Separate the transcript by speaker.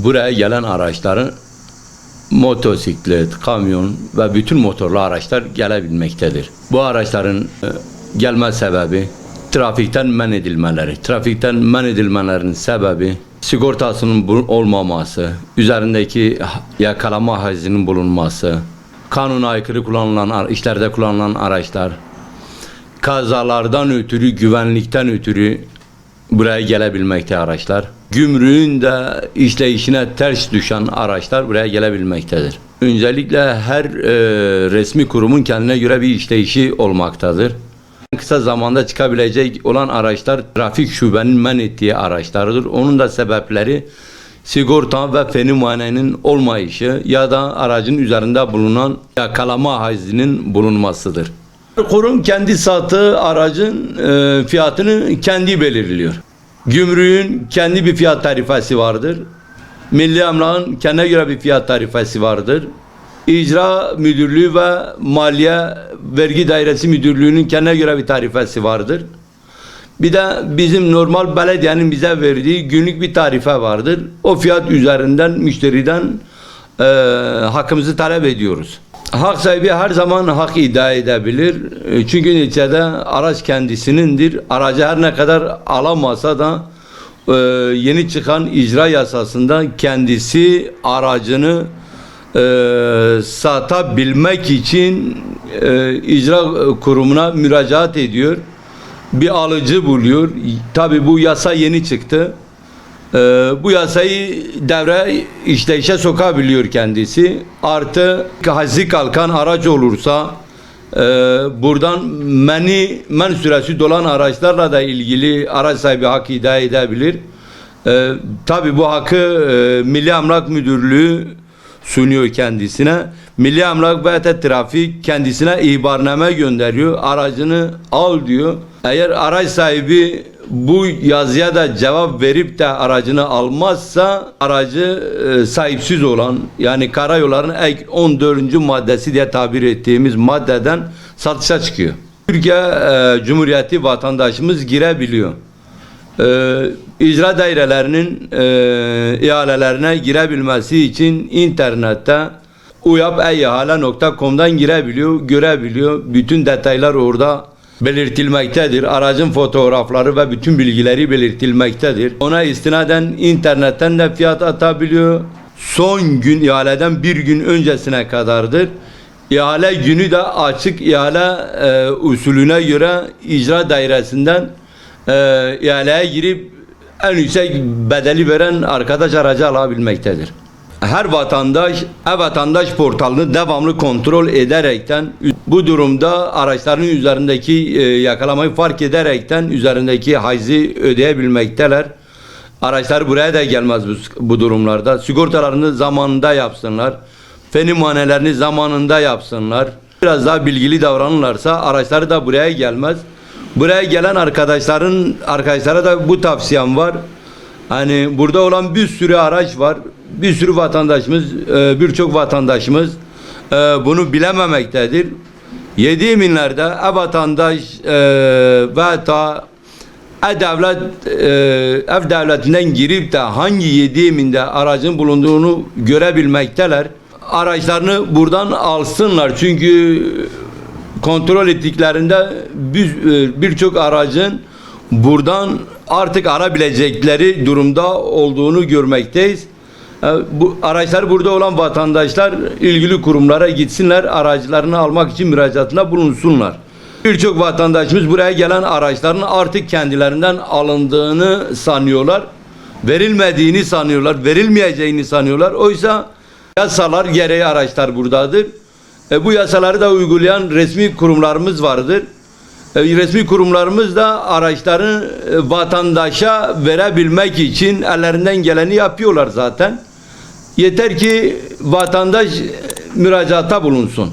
Speaker 1: buraya gelen araçların motosiklet, kamyon ve bütün motorlu araçlar gelebilmektedir. Bu araçların gelme sebebi trafikten men edilmeleri. Trafikten men edilmelerinin sebebi sigortasının olmaması, üzerindeki yakalama haizinin bulunması, kanuna aykırı kullanılan işlerde kullanılan araçlar, kazalardan ötürü, güvenlikten ötürü buraya gelebilmekte araçlar. Gümrüğün de işleyişine ters düşen araçlar buraya gelebilmektedir. Öncelikle her resmi kurumun kendine göre bir işleyişi olmaktadır. Kısa zamanda çıkabilecek olan araçlar trafik şubenin men ettiği araçlardır. Onun da sebepleri sigorta ve feni muayenenin olmayışı ya da aracın üzerinde bulunan yakalama haizinin bulunmasıdır. Kurum kendi sattığı aracın fiyatını kendi belirliyor. Gümrüğün kendi bir fiyat tarifesi vardır. Milli Emlak'ın kendine göre bir fiyat tarifesi vardır. İcra Müdürlüğü ve Maliye Vergi Dairesi Müdürlüğü'nün kendine göre bir tarifesi vardır. Bir de bizim normal belediyenin bize verdiği günlük bir tarife vardır. O fiyat üzerinden müşteriden hakkımızı talep ediyoruz. Hak sahibi her zaman hak iddia edebilir. Çünkü neticede araç kendisinindir. Aracı her ne kadar alamasa da yeni çıkan icra yasasında kendisi aracını satabilmek için icra kurumuna müracaat ediyor. Bir alıcı buluyor. Tabi bu yasa yeni çıktı. Bu yasayı işleyişe sokabiliyor kendisi. Artı haizi kalkan araç olursa buradan men süresi dolan araçlarla da ilgili araç sahibi hak iddia edebilir. Tabi bu hakkı Milli Emlak Müdürlüğü sunuyor kendisine. Milli Emlak ve Trafik kendisine ihbarname gönderiyor. Aracını al diyor. Eğer araç sahibi bu yazıya da cevap verip de aracını almazsa aracı sahipsiz olan, yani karayollarının ek 14. maddesi diye tabir ettiğimiz maddeden satışa çıkıyor. Türkiye Cumhuriyeti vatandaşımız girebiliyor. İcra dairelerinin ihalelerine girebilmesi için internette uyap-ihale.com'dan girebiliyor, görebiliyor. Bütün detaylar orada belirtilmektedir. Aracın fotoğrafları ve bütün bilgileri belirtilmektedir. Ona istinaden internetten de fiyat atabiliyor. Son gün ihaleden bir gün öncesine kadardır. İhale günü de açık ihale usulüne göre icra dairesinden ihaleye girip en yüksek bedeli veren arkadaş aracı alabilmektedir. Her vatandaş e-vatandaş portalını devamlı kontrol ederekten, bu durumda araçların üzerindeki yakalamayı fark ederekten üzerindeki haizi ödeyebilmekteler. Araçlar buraya da gelmez bu durumlarda. Sigortalarını zamanında yapsınlar. Feni muayenelerini zamanında yapsınlar. Biraz daha bilgili davranırlarsa araçları da buraya gelmez. Buraya gelen arkadaşlara da bu tavsiyem var. Hani burada olan bir sürü araç var. Bir sürü vatandaşımız, birçok vatandaşımız bunu bilememektedir. 7 eminlerde e-vatandaş ve ta ev devletinden girip de hangi 7 eminde aracın bulunduğunu görebilmekteler. Araçlarını buradan alsınlar. Çünkü kontrol ettiklerinde birçok aracın buradan artık arabilecekleri durumda olduğunu görmekteyiz. Bu araçlar burada olan vatandaşlar ilgili kurumlara gitsinler, araçlarını almak için müracaatında bulunsunlar. Birçok vatandaşımız buraya gelen araçların artık kendilerinden alındığını sanıyorlar. Verilmediğini sanıyorlar, verilmeyeceğini sanıyorlar. Oysa yasalar gereği araçlar buradadır. Bu yasaları da uygulayan resmi kurumlarımız vardır. Resmi kurumlarımız da araçları vatandaşa verebilmek için ellerinden geleni yapıyorlar zaten. Yeter ki vatandaş müracaatta bulunsun.